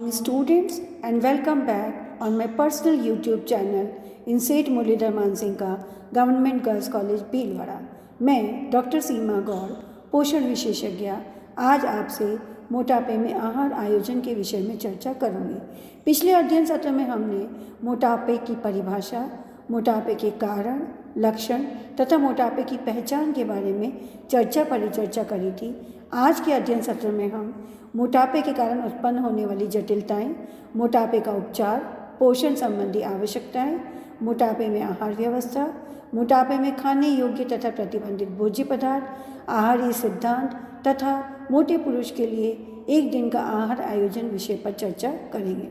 Students, and welcome back on my personal YouTube channel in Seth Muralidhar Mansingh का government girls college Bhilwara. मैं doctor सीमा गौर, पोषण विशेषज्ञ, आज आपसे मोटापे में आहार आयोजन के विषय में चर्चा करूंगी। पिछले अध्ययन सत्र में हमने मोटापे की परिभाषा, मोटापे के कारण, लक्षण तथा मोटापे की पहचान के बारे में परिचर्चा करी थी। आज के अध्ययन सत्र में हम मोटापे के कारण उत्पन्न होने वाली जटिलताएं, मोटापे का उपचार, पोषण संबंधी आवश्यकताएं, मोटापे में आहार व्यवस्था, मोटापे में खाने योग्य तथा प्रतिबंधित भोज्य पदार्थ, आहारीय सिद्धांत तथा मोटे पुरुष के लिए एक दिन का आहार आयोजन विषय पर चर्चा करेंगे।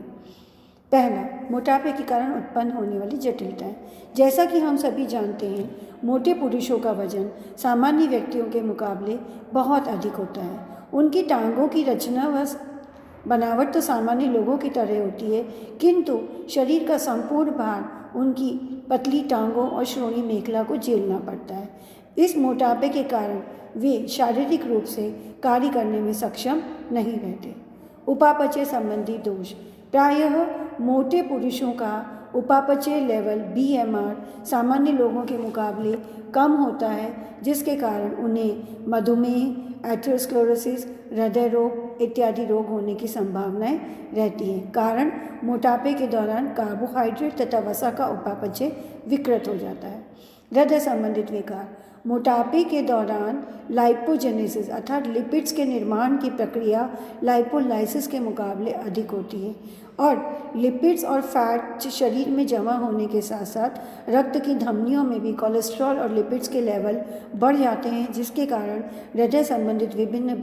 पहला, मोटापे के कारण उत्पन्न होने वाली जटिलताएं। जैसा कि हम सभी जानते हैं, मोटे पुरुषों का वजन सामान्य व्यक्तियों के मुकाबले बहुत अधिक होता है। उनकी टांगों की रचना व बनावट तो सामान्य लोगों की तरह होती है, किंतु शरीर का संपूर्ण भार उनकी पतली टांगों और श्रोणी मेखला को झेलना पड़ता है। इस मोटापे के कारण वे शारीरिक रूप से कार्य करने में सक्षम नहीं रहते। उपापचय संबंधी दोष। प्रायः मोटे पुरुषों का उपापचय लेवल BMR सामान्य लोगों के मुकाबले कम होता है, जिसके कारण उन्हें मधुमेह, एथेरोस्क्लेरोसिस, हृदय रोग इत्यादि रोग होने की संभावनाएं रहती हैं। कारण, मोटापे के दौरान कार्बोहाइड्रेट तथा वसा का उपापचय विकृत हो जाता है। हृदय संबंधित विकार। मोटापे के दौरान लाइपोजेनेसिस अर्थात लिपिड्स के निर्माण की प्रक्रिया लाइपोलाइसिस के मुकाबले अधिक होती है और लिपिड्स और फैट शरीर में जमा होने के साथ साथ रक्त की धमनियों में भी कोलेस्ट्रॉल और लिपिड्स के लेवल बढ़ जाते हैं, जिसके कारण हृदय संबंधित विभिन्न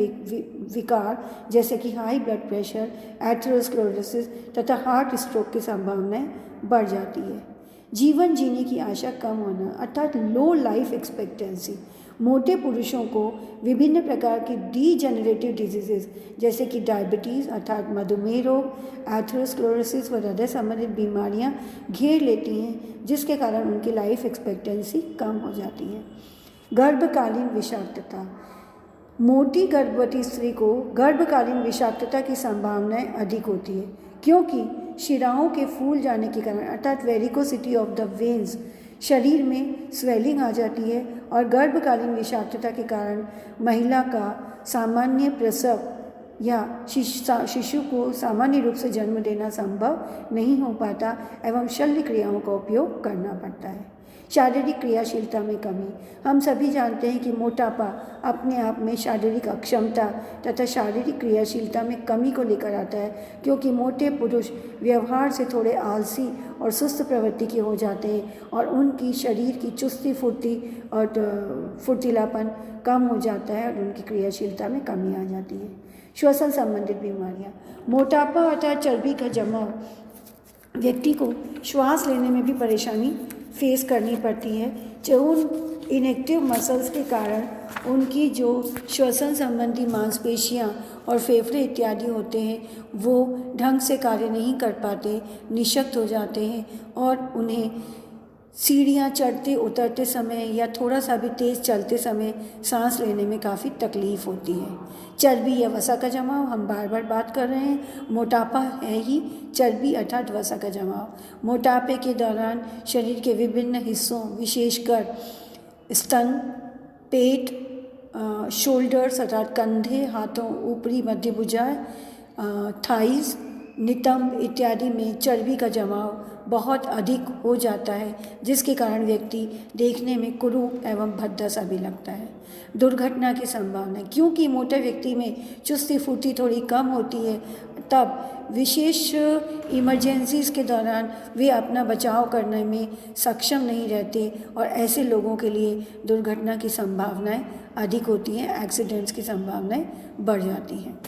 विकार जैसे कि हाई ब्लड प्रेशर, एथेरोस्क्लेरोसिस तथा हार्ट स्ट्रोक की संभावनाएं बढ़ जाती है। जीवन जीने की आशा कम होना अर्थात लो लाइफ एक्सपेक्टेंसी। मोटे पुरुषों को विभिन्न प्रकार की डीजेनरेटिव डिजीजेस जैसे कि डायबिटीज़ अर्थात मधुमेह रोग, एथेरोस्क्लेरोसिस व हृदय संबंधित बीमारियां घेर लेती हैं, जिसके कारण उनकी लाइफ एक्सपेक्टेंसी कम हो जाती है। गर्भकालीन विषाक्तता। मोटी गर्भवती स्त्री को गर्भकालीन विषाक्तता की संभावनाएं अधिक होती है, क्योंकि शिराओं के फूल जाने के कारण अर्थात वेरिकोसिटी ऑफ द वेन्स शरीर में स्वेलिंग आ जाती है और गर्भकालीन विषाक्तता के कारण महिला का सामान्य प्रसव या शिशु को सामान्य रूप से जन्म देना संभव नहीं हो पाता एवं शल्य क्रियाओं का उपयोग करना पड़ता है। शारीरिक क्रियाशीलता में कमी। हम सभी जानते हैं कि मोटापा अपने आप में शारीरिक अक्षमता तथा शारीरिक क्रियाशीलता में कमी को लेकर आता है, क्योंकि मोटे पुरुष व्यवहार से थोड़े आलसी और सुस्त प्रवृत्ति के हो जाते हैं और उनकी शरीर की चुस्ती फुर्ती और फुर्तीलापन कम हो जाता है और उनकी क्रियाशीलता में कमी आ जाती है। श्वसन संबंधित बीमारियाँ। मोटापा अर्थात चर्बी का जमाव व्यक्ति को श्वास लेने में भी परेशानी फेस करनी पड़ती है। जो उन इनएक्टिव मसल्स के कारण उनकी जो श्वसन संबंधी मांसपेशियां और फेफड़े इत्यादि होते हैं वो ढंग से कार्य नहीं कर पाते, निशक्त हो जाते हैं और उन्हें सीढ़ियाँ चढ़ते उतरते समय या थोड़ा सा भी तेज़ चलते समय सांस लेने में काफ़ी तकलीफ़ होती है। चर्बी या वसा का जमाव, हम बार बार बात कर रहे हैं, मोटापा है ही चर्बी अर्थात वसा का जमाव। मोटापे के दौरान शरीर के विभिन्न हिस्सों विशेषकर स्तन, पेट, शोल्डर्स अर्थात कंधे, हाथों, ऊपरी मध्य भुजा, थाइज, नितंब इत्यादि में चर्बी का जमाव बहुत अधिक हो जाता है, जिसके कारण व्यक्ति देखने में कुरूप एवं भद्दा सा भी लगता है। दुर्घटना की संभावना। क्योंकि मोटे व्यक्ति में चुस्ती फुर्ती थोड़ी कम होती है, तब विशेष इमरजेंसीज के दौरान वे अपना बचाव करने में सक्षम नहीं रहते और ऐसे लोगों के लिए दुर्घटना की संभावनाएं अधिक होती हैं, एक्सीडेंट्स की संभावनाएं बढ़ जाती हैं।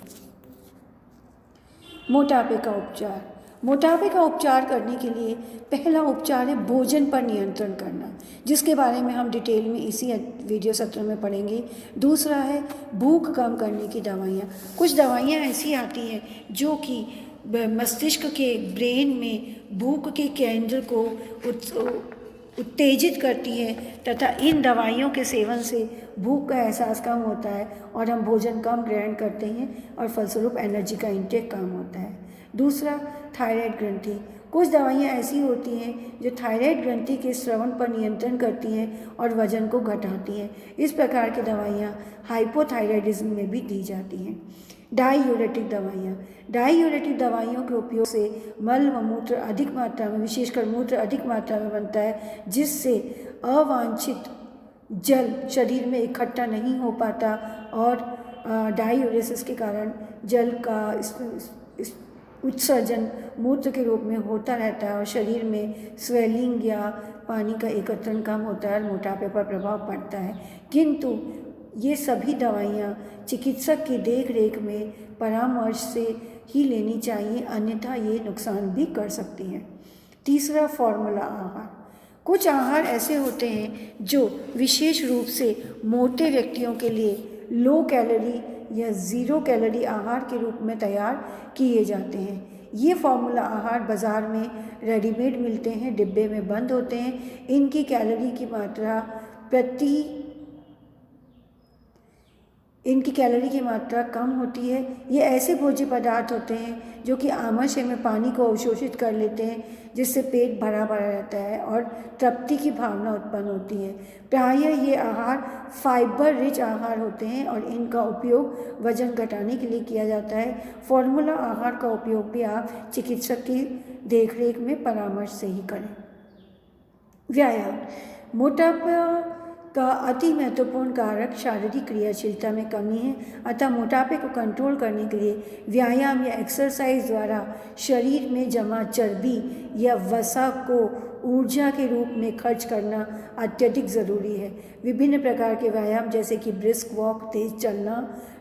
मोटापे का उपचार। मोटापे का उपचार करने के लिए पहला उपचार है भोजन पर नियंत्रण करना, जिसके बारे में हम डिटेल में इसी वीडियो सत्र में पढ़ेंगे। दूसरा है भूख कम करने की दवाइयाँ। कुछ दवाइयाँ ऐसी आती हैं जो कि मस्तिष्क के ब्रेन में भूख के केंद्र को उत्तेजित करती है तथा इन दवाइयों के सेवन से भूख का एहसास कम होता है और हम भोजन कम ग्रहण करते हैं और फलस्वरूप एनर्जी का इंटेक कम होता है। दूसरा, थायराइड ग्रंथि। कुछ दवाइयाँ ऐसी होती हैं जो थायराइड ग्रंथि के स्रवण पर नियंत्रण करती हैं और वजन को घटाती हैं। इस प्रकार की दवाइयाँ हाइपोथायराइडिज्म में भी दी जाती हैं। डाईयूरेटिक दवाइयाँ। डाईयूरेटिक दवाइयों के उपयोग से मल व मूत्र अधिक मात्रा में, विशेषकर मूत्र अधिक मात्रा में बनता है, जिससे अवांछित जल शरीर में इकट्ठा नहीं हो पाता और डाईयूरेसिस के कारण जल का उत्सर्जन मूत्र के रूप में होता रहता है और शरीर में स्वेलिंग या पानी का एकत्रण कम होता है और मोटापे पर प्रभाव पड़ता है। किंतु ये सभी दवाइयाँ चिकित्सक की देख रेख में परामर्श से ही लेनी चाहिए, अन्यथा ये नुकसान भी कर सकती हैं। तीसरा, फॉर्मूला आहार। कुछ आहार ऐसे होते हैं जो विशेष रूप से मोटे व्यक्तियों के लिए लो कैलोरी या ज़ीरो कैलोरी आहार के रूप में तैयार किए जाते हैं। ये फॉर्मूला आहार बाज़ार में रेडीमेड मिलते हैं, डिब्बे में बंद होते हैं। इनकी कैलोरी की मात्रा कम होती है। ये ऐसे भोज्य पदार्थ होते हैं जो कि आमाशय में पानी को अवशोषित कर लेते हैं, जिससे पेट भरा भरा रहता है और तृप्ति की भावना उत्पन्न होती है। प्रायः ये आहार फाइबर रिच आहार होते हैं और इनका उपयोग वजन घटाने के लिए किया जाता है। फॉर्मूला आहार का उपयोग भी आप चिकित्सक की देखरेख में परामर्श से ही करें। व्यायाम। मोटापा का अति महत्वपूर्ण कारक शारीरिक क्रियाशीलता में कमी है, अतः मोटापे को कंट्रोल करने के लिए व्यायाम या एक्सरसाइज द्वारा शरीर में जमा चर्बी या वसा को ऊर्जा के रूप में खर्च करना अत्यधिक ज़रूरी है। विभिन्न प्रकार के व्यायाम जैसे कि ब्रिस्क वॉक, तेज़ चलना,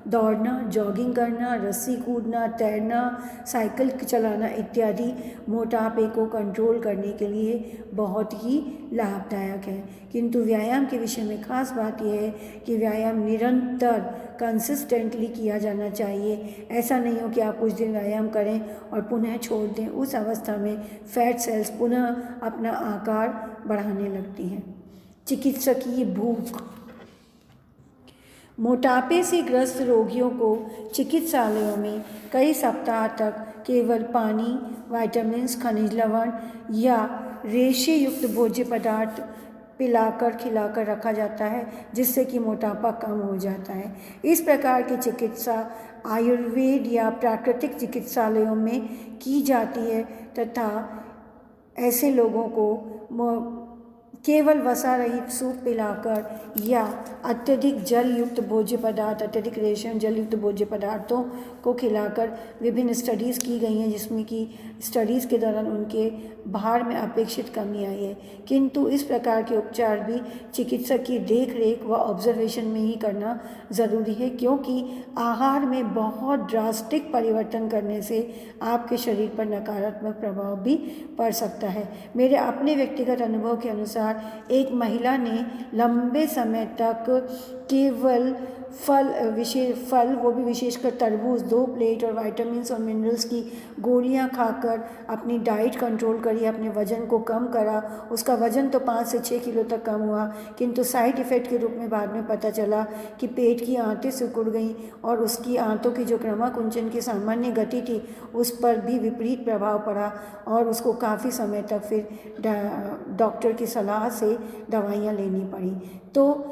दौड़ना, जॉगिंग करना, रस्सी कूदना, तैरना, साइकिल चलाना इत्यादि मोटापे को कंट्रोल करने के लिए बहुत ही लाभदायक है। किंतु व्यायाम के विषय में खास बात यह है कि व्यायाम निरंतर कंसिस्टेंटली किया जाना चाहिए। ऐसा नहीं हो कि आप कुछ दिन व्यायाम करें और पुनः छोड़ दें। उस अवस्था में फैट सेल्स पुनः अपना आकार बढ़ाने लगती हैं। चिकित्सकीय भूख। मोटापे से ग्रस्त रोगियों को चिकित्सालयों में कई सप्ताह तक केवल पानी, विटामिन्स, खनिज लवण या रेशे युक्त भोज्य पदार्थ खिलाकर रखा जाता है, जिससे कि मोटापा कम हो जाता है। इस प्रकार की चिकित्सा आयुर्वेद या प्राकृतिक चिकित्सालयों में की जाती है तथा ऐसे लोगों को केवल वसा रहित सूप पिलाकर या अत्यधिक रेशम जल युक्त भोज्य पदार्थों को खिलाकर विभिन्न स्टडीज़ की गई हैं, जिसमें कि स्टडीज़ के दौरान उनके भार में अपेक्षित कमी आई है। किंतु इस प्रकार के उपचार भी चिकित्सक की देख रेख व ऑब्जर्वेशन में ही करना ज़रूरी है, क्योंकि आहार में बहुत ड्रास्टिक परिवर्तन करने से आपके शरीर पर नकारात्मक प्रभाव भी पड़ सकता है। मेरे अपने व्यक्तिगत अनुभव के अनुसार एक महिला ने लंबे समय तक केवल फल वो भी विशेषकर तरबूज 2 प्लेट और विटामिन्स और मिनरल्स की गोलियां खाकर अपनी डाइट कंट्रोल करी, अपने वज़न को कम करा। उसका वज़न तो 5 से 6 किलो तक कम हुआ, किंतु साइड इफ़ेक्ट के रूप में बाद में पता चला कि पेट की आंतें सिकुड़ गईं और उसकी आंतों की जो क्रमाकुंचन की सामान्य गति थी उस पर भी विपरीत प्रभाव पड़ा और उसको काफ़ी समय तक फिर डॉक्टर की सलाह से दवाइयाँ लेनी पड़ी। तो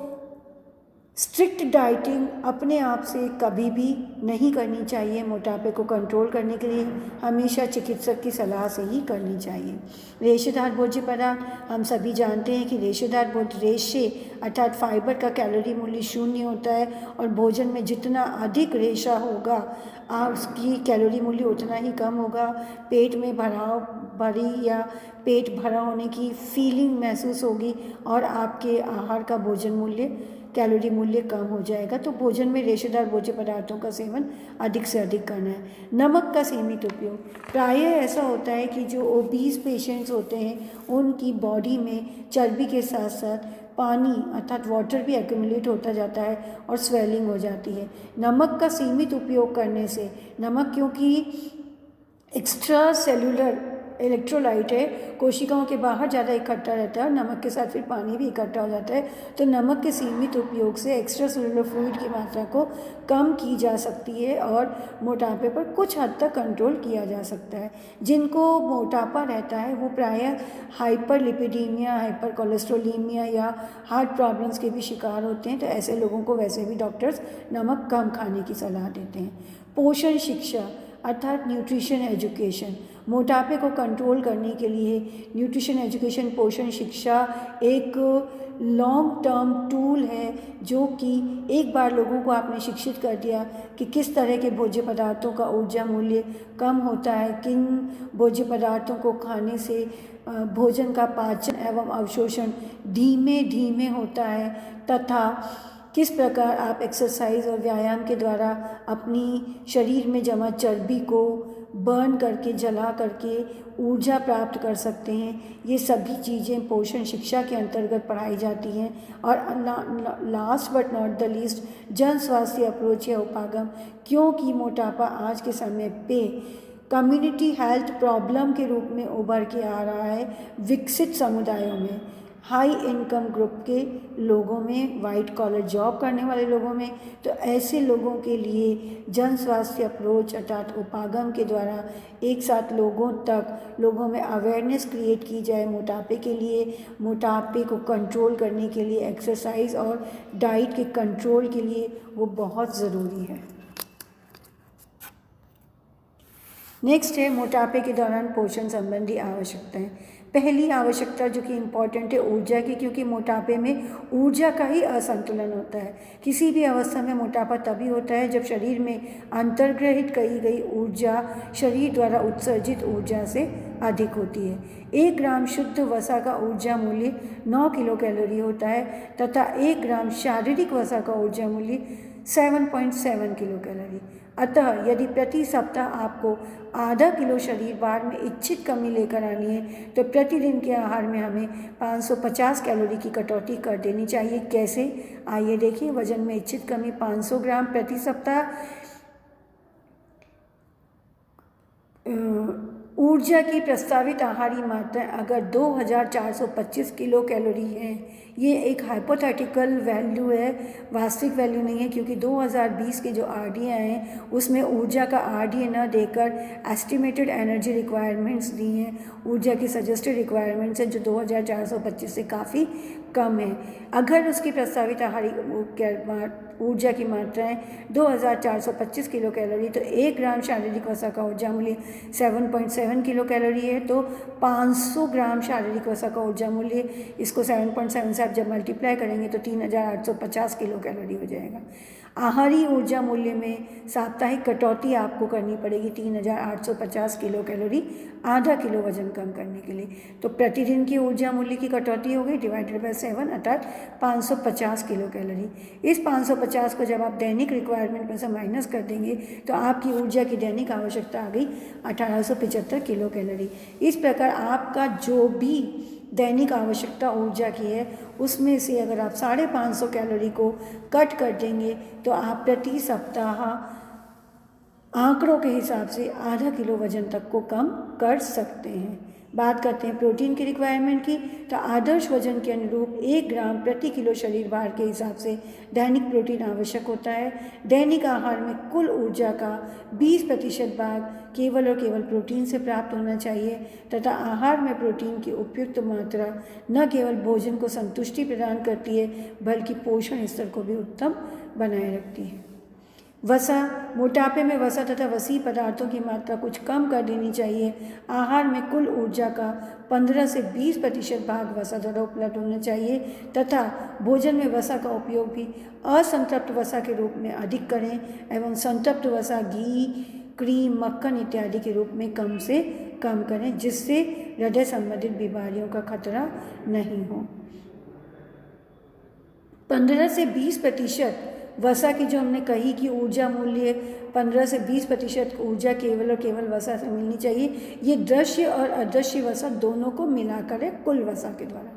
स्ट्रिक्ट डाइटिंग अपने आप से कभी भी नहीं करनी चाहिए। मोटापे को कंट्रोल करने के लिए हमेशा चिकित्सक की सलाह से ही करनी चाहिए। रेशेदार भोज्य पदार्थ। हम सभी जानते हैं कि रेशेदार रेशे अर्थात फाइबर का कैलोरी मूल्य 0 होता है और भोजन में जितना अधिक रेशा होगा उसकी कैलोरी मूल्य उतना ही कम होगा। पेट में भरी या पेट भरा होने की फीलिंग महसूस होगी और आपके आहार का कैलोरी मूल्य कम हो जाएगा। तो भोजन में रेशेदार भोज्य पदार्थों का सेवन अधिक से अधिक करना है। नमक का सीमित उपयोग। प्रायः ऐसा होता है कि जो ओबीस पेशेंट्स होते हैं उनकी बॉडी में चर्बी के साथ साथ पानी अर्थात वाटर भी एक्यूमुलेट होता जाता है और स्वेलिंग हो जाती है। नमक का सीमित उपयोग करने से, नमक क्योंकि एक्स्ट्रा सेलुलर इलेक्ट्रोलाइट है, कोशिकाओं के बाहर ज़्यादा इकट्ठा रहता है और नमक के साथ फिर पानी भी इकट्ठा हो जाता है। तो नमक के सीमित उपयोग से एक्स्ट्रा सेलुलर फ्लूइड की मात्रा को कम की जा सकती है और मोटापे पर कुछ हद तक कंट्रोल किया जा सकता है। जिनको मोटापा रहता है वो प्रायः हाइपरलिपिडीमिया, हाइपर कोलेस्ट्रोलीमिया या हार्ट प्रॉब्लम्स के भी शिकार होते हैं। तो ऐसे लोगों को वैसे भी डॉक्टर्स नमक कम खाने की सलाह देते हैं। पोषण शिक्षा अर्थात न्यूट्रिशन एजुकेशन, मोटापे को कंट्रोल करने के लिए न्यूट्रिशन एजुकेशन, पोषण शिक्षा एक लॉन्ग टर्म टूल है जो कि एक बार लोगों को आपने शिक्षित कर दिया कि किस तरह के भोज्य पदार्थों का ऊर्जा मूल्य कम होता है, किन भोज्य पदार्थों को खाने से भोजन का पाचन एवं अवशोषण धीमे धीमे होता है, तथा किस प्रकार आप एक्सरसाइज और व्यायाम के द्वारा अपनी शरीर में जमा चर्बी को बर्न करके, जला करके ऊर्जा प्राप्त कर सकते हैं। ये सभी चीज़ें पोषण शिक्षा के अंतर्गत पढ़ाई जाती हैं। और last but not the least, जन स्वास्थ्य अप्रोच या उपागम, क्योंकि मोटापा आज के समय पे कम्युनिटी हेल्थ प्रॉब्लम के रूप में उभर के आ रहा है विकसित समुदायों में, हाई इनकम ग्रुप के लोगों में, वाइट कॉलर जॉब करने वाले लोगों में। तो ऐसे लोगों के लिए जन स्वास्थ्य अप्रोच अर्थात उपागम के द्वारा एक साथ लोगों में अवेयरनेस क्रिएट की जाए मोटापे के लिए, मोटापे को कंट्रोल करने के लिए, एक्सरसाइज और डाइट के कंट्रोल के लिए वो बहुत ज़रूरी है। नेक्स्ट है मोटापे के दौरान पोषण संबंधी आवश्यकताएं। पहली आवश्यकता जो कि इम्पॉर्टेंट है ऊर्जा की, क्योंकि मोटापे में ऊर्जा का ही असंतुलन होता है। किसी भी अवस्था में मोटापा तभी होता है जब शरीर में अंतर्ग्रहित की गई ऊर्जा शरीर द्वारा उत्सर्जित ऊर्जा से अधिक होती है। 1 ग्राम शुद्ध वसा का ऊर्जा मूल्य 9 किलो कैलोरी होता है तथा 1 ग्राम शारीरिक वसा का ऊर्जा मूल्य 7.7 किलो कैलोरी। अतः यदि प्रति सप्ताह आपको आधा किलो शरीर भार में इच्छित कमी लेकर आनी है तो प्रतिदिन के आहार में हमें 550 कैलोरी की कटौती कर देनी चाहिए। कैसे, आइए देखिए। वजन में इच्छित कमी 500 ग्राम प्रति सप्ताह। ऊर्जा की प्रस्तावित आहारी मात्रा अगर 2425 किलो कैलोरी है, ये एक हाइपोथेटिकल वैल्यू है, वास्तविक वैल्यू नहीं है, क्योंकि 2020 के जो आरडीए हैं उसमें ऊर्जा का आरडीए न देकर एस्टिमेटेड एनर्जी रिक्वायरमेंट्स दी हैं। ऊर्जा की सजेस्टेड रिक्वायरमेंट्स हैं जो 2425 से काफ़ी कम है। अगर उसकी प्रस्तावित आहारी ऊर्जा की मात्राएं 2425 किलो कैलोरी तो 1 ग्राम शारीरिक वसा का ऊर्जा मूल्य 7.7 किलो कैलोरी है। तो 500 ग्राम शारीरिक वसा का ऊर्जा मूल्य, इसको 7.7 से आप जब मल्टीप्लाई करेंगे तो 3850 किलो कैलोरी हो जाएगा। आहारी ऊर्जा मूल्य में साप्ताहिक कटौती आपको करनी पड़ेगी 3850 किलो कैलोरी आधा किलो वजन कम करने के लिए। तो प्रतिदिन की ऊर्जा मूल्य की कटौती हो गई डिवाइडेड बाय 7 अर्थात 550 किलो कैलोरी। इस 550 को जब आप दैनिक रिक्वायरमेंट में से माइनस कर देंगे तो आपकी ऊर्जा की दैनिक आवश्यकता आ गई 1875 किलो कैलोरी। इस प्रकार आपका जो भी दैनिक आवश्यकता ऊर्जा की है उसमें से अगर आप 550 कैलोरी को कट कर देंगे तो आप प्रति सप्ताह आंकड़ों के हिसाब से आधा किलो वजन तक को कम कर सकते हैं। बात करते हैं प्रोटीन की रिक्वायरमेंट की, तो आदर्श वजन के अनुरूप 1 ग्राम प्रति किलो शरीर भार के हिसाब से दैनिक प्रोटीन आवश्यक होता है। दैनिक आहार में कुल ऊर्जा का 20% भाग केवल और केवल प्रोटीन से प्राप्त होना चाहिए तथा आहार में प्रोटीन की उपयुक्त मात्रा न केवल भोजन को संतुष्टि प्रदान करती है बल्कि पोषण स्तर को भी उत्तम बनाए रखती है। वसा, मोटापे में वसा तथा वसी पदार्थों की मात्रा कुछ कम कर देनी चाहिए। आहार में कुल ऊर्जा का 15 से 20% भाग वसा द्वारा उपलब्ध होना चाहिए तथा भोजन में वसा का उपयोग भी असंतृप्त वसा के रूप में अधिक करें एवं संतृप्त वसा घी, क्रीम, मक्खन इत्यादि के रूप में कम से कम करें, जिससे हृदय संबंधित बीमारियों का खतरा नहीं हो। 15 से 20% वसा की जो हमने कही कि ऊर्जा मूल्य 15 से 20% ऊर्जा केवल और केवल वसा से मिलनी चाहिए। ये दृश्य और अदृश्य वसा दोनों को मिलाकर है कुल वसा के द्वारा।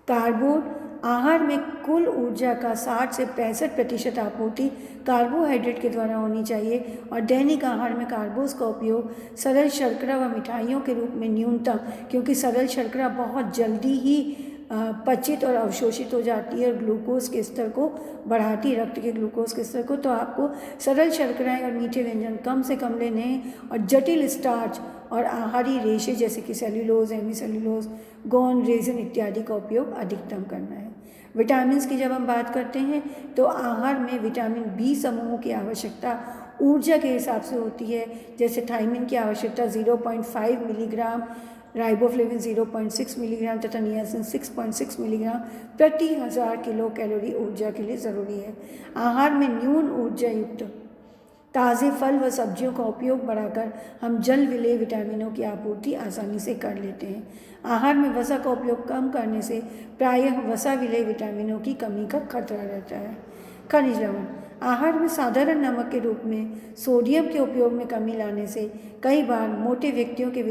कार्बोन, आहार में कुल ऊर्जा का 60 से 65% आपूर्ति कार्बोहाइड्रेट के द्वारा होनी चाहिए और दैनिक आहार में कार्बोस का उपयोग सरल शर्करा व मिठाइयों के रूप में न्यूनतम, क्योंकि सरल शर्करा बहुत जल्दी ही पचित और अवशोषित हो जाती है और ग्लूकोज के स्तर को बढ़ाती है, रक्त के ग्लूकोज के स्तर को। तो आपको सरल शर्कराएँ और मीठे व्यंजन कम से कम लेने हैं और जटिल स्टार्च और आहारी रेशे जैसे कि सेल्यूलोज, हेमीसेल्यूलोज, गोन, रेजिन इत्यादि का उपयोग अधिकतम करना है। विटामिन्स की जब हम बात करते हैं तो आहार में विटामिन बी समूहों की आवश्यकता ऊर्जा के हिसाब से होती है, जैसे थायमिन की आवश्यकता 0.5 मिलीग्राम, राइबोफ्लेविन 0.6 मिलीग्राम तथा नियासिन 6.6 मिलीग्राम प्रति 1000 किलो कैलोरी ऊर्जा के लिए ज़रूरी है। आहार में न्यून ऊर्जा युक्त ताज़े फल व सब्जियों का उपयोग बढ़ाकर हम जल विलेय विटामिनों की आपूर्ति आसानी से कर लेते हैं। आहार में वसा का उपयोग कम करने से प्रायः वसा विलेय विटामिनों की कमी का खतरा रहता है। खनिज लवण आहार में साधारण नमक के रूप में सोडियम के उपयोग में कमी लाने से कई बार मोटे व्यक्तियों के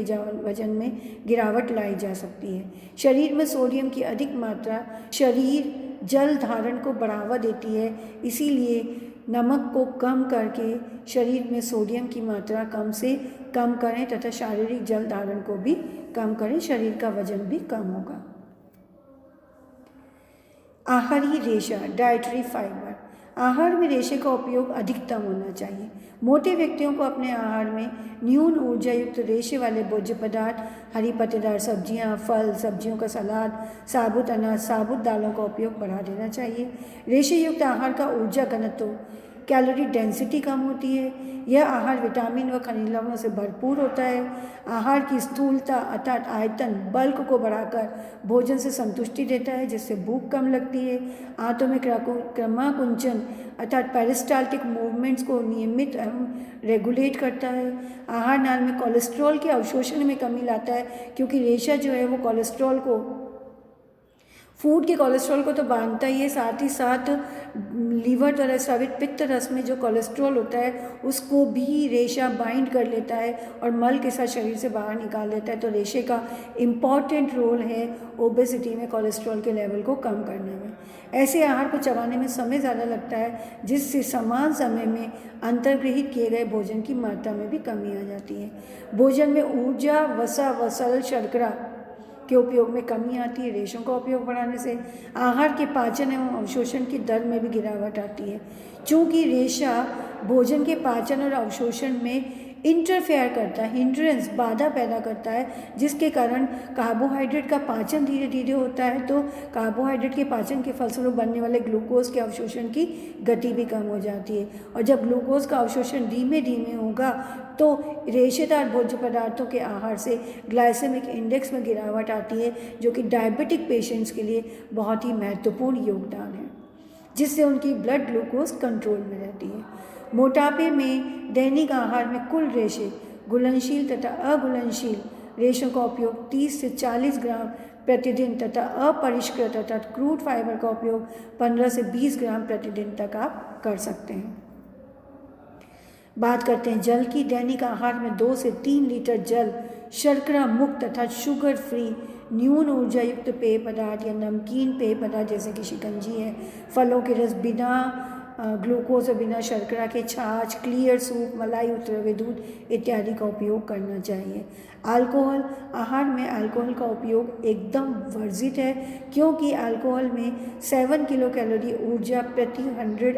वजन में गिरावट लाई जा सकती है। शरीर में सोडियम की अधिक मात्रा शरीर जल धारण को बढ़ावा देती है, इसीलिए नमक को कम करके शरीर में सोडियम की मात्रा कम से कम करें तथा शारीरिक जल धारण को भी कम करें, शरीर का वजन भी कम होगा। आहारी रेशा डाइटरी फाइबर आहार में रेशे का उपयोग अधिकतम होना चाहिए। मोटे व्यक्तियों को अपने आहार में न्यून ऊर्जा युक्त रेशे वाले भोज्य पदार्थ, हरी पत्तेदार सब्जियां, फल, सब्जियों का सलाद, साबुत अनाज, साबुत दालों का उपयोग बढ़ा देना चाहिए। रेशे युक्त आहार का ऊर्जा घनत्व, कैलोरी डेंसिटी कम होती है। यह आहार विटामिन व खनिज लवणों से भरपूर होता है। आहार की स्थूलता अर्थात आयतन बल्क को बढ़ाकर भोजन से संतुष्टि देता है, जिससे भूख कम लगती है। आंतों में क्रमाकुंचन अर्थात पेरिस्टाल्टिक मूवमेंट्स को नियमित एवं रेगुलेट करता है। आहार नाल में कोलेस्ट्रॉल के अवशोषण में कमी लाता है, क्योंकि रेशा जो है वो कोलेस्ट्रॉल को, फूड के कोलेस्ट्रॉल को तो बांधता ही है, साथ ही साथ लीवर द्वारा स्रावित पित्त रस में जो कोलेस्ट्रॉल होता है उसको भी रेशा बाइंड कर लेता है और मल के साथ शरीर से बाहर निकाल लेता है। तो रेशे का इम्पॉर्टेंट रोल है ओबेसिटी में कोलेस्ट्रॉल के लेवल को कम करने में। ऐसे आहार को चबाने में समय ज़्यादा लगता है, जिससे समान समय में अंतर्गृहित किए गए भोजन की मात्रा में भी कमी आ जाती है। भोजन में ऊर्जा, वसा व सरल शर्करा के उपयोग में कमी आती है। रेशों का उपयोग बढ़ाने से आहार के पाचन एवं अवशोषण की दर में भी गिरावट आती है। चूँकि रेशा भोजन के पाचन और अवशोषण में इंटरफेयर करता है, हिंड्रेंस, बाधा पैदा करता है, जिसके कारण कार्बोहाइड्रेट का पाचन धीरे धीरे होता है। तो कार्बोहाइड्रेट के पाचन के फलस्वरूप बनने वाले ग्लूकोज के अवशोषण की गति भी कम हो जाती है और जब ग्लूकोज का अवशोषण धीमे धीमे होगा तो रेशेदार भोज्य पदार्थों के आहार से ग्लाइसेमिक इंडेक्स में गिरावट आती है, जो कि डायबिटिक पेशेंट्स के लिए बहुत ही महत्वपूर्ण योगदान है, जिससे उनकी ब्लड ग्लूकोज कंट्रोल में रहती है। मोटापे में दैनिक आहार में कुल रेशे, घुलनशील तथा अघुलनशील रेशों का उपयोग 30 से 40 ग्राम प्रतिदिन तथा अपरिष्कृत अर्थात क्रूड फाइबर का उपयोग 15 से 20 ग्राम प्रतिदिन तक आप कर सकते हैं। बात करते हैं जल की। दैनिक आहार में 2 से 3 लीटर जल शर्करा मुक्त तथा शुगर फ्री न्यून ऊर्जा युक्त पेय पदार्थ या नमकीन पेय पदार्थ जैसे कि शिकंजी है, फलों के रस, बिना ग्लूकोज और बिना शर्करा के छाछ, क्लियर सूप, मलाई उतरे दूध इत्यादि का उपयोग करना चाहिए। अल्कोहल आहार में अल्कोहल का उपयोग एकदम वर्जित है, क्योंकि अल्कोहल में 7 किलो कैलोरी ऊर्जा प्रति 100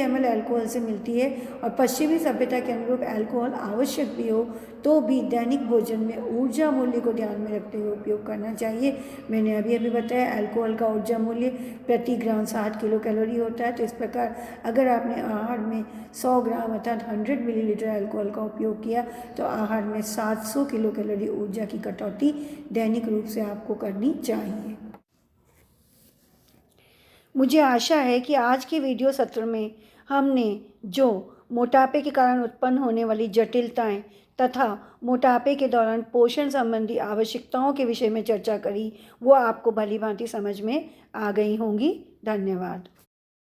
ml अल्कोहल से मिलती है और पश्चिमी सभ्यता के अनुरूप अल्कोहल आवश्यक भी हो तो भी दैनिक भोजन में ऊर्जा मूल्य को ध्यान में रखते हुए उपयोग करना चाहिए। मैंने अभी बताया अल्कोहल का ऊर्जा मूल्य प्रति ग्राम 60 किलो कैलोरी होता है। तो इस प्रकार अगर आपने आहार में 100 ग्राम अर्थात 100 मिलीलीटर अल्कोहल का उपयोग किया तो आहार में 700 किलो कैलोरी ऊर्जा की कटौती दैनिक रूप से आपको करनी चाहिए। मुझे आशा है कि आज के वीडियो सत्र में हमने जो मोटापे के कारण उत्पन्न होने वाली जटिलताएं तथा मोटापे के दौरान पोषण संबंधी आवश्यकताओं के विषय में चर्चा करी, वो आपको भली भांति समझ में आ गई होंगी। धन्यवाद।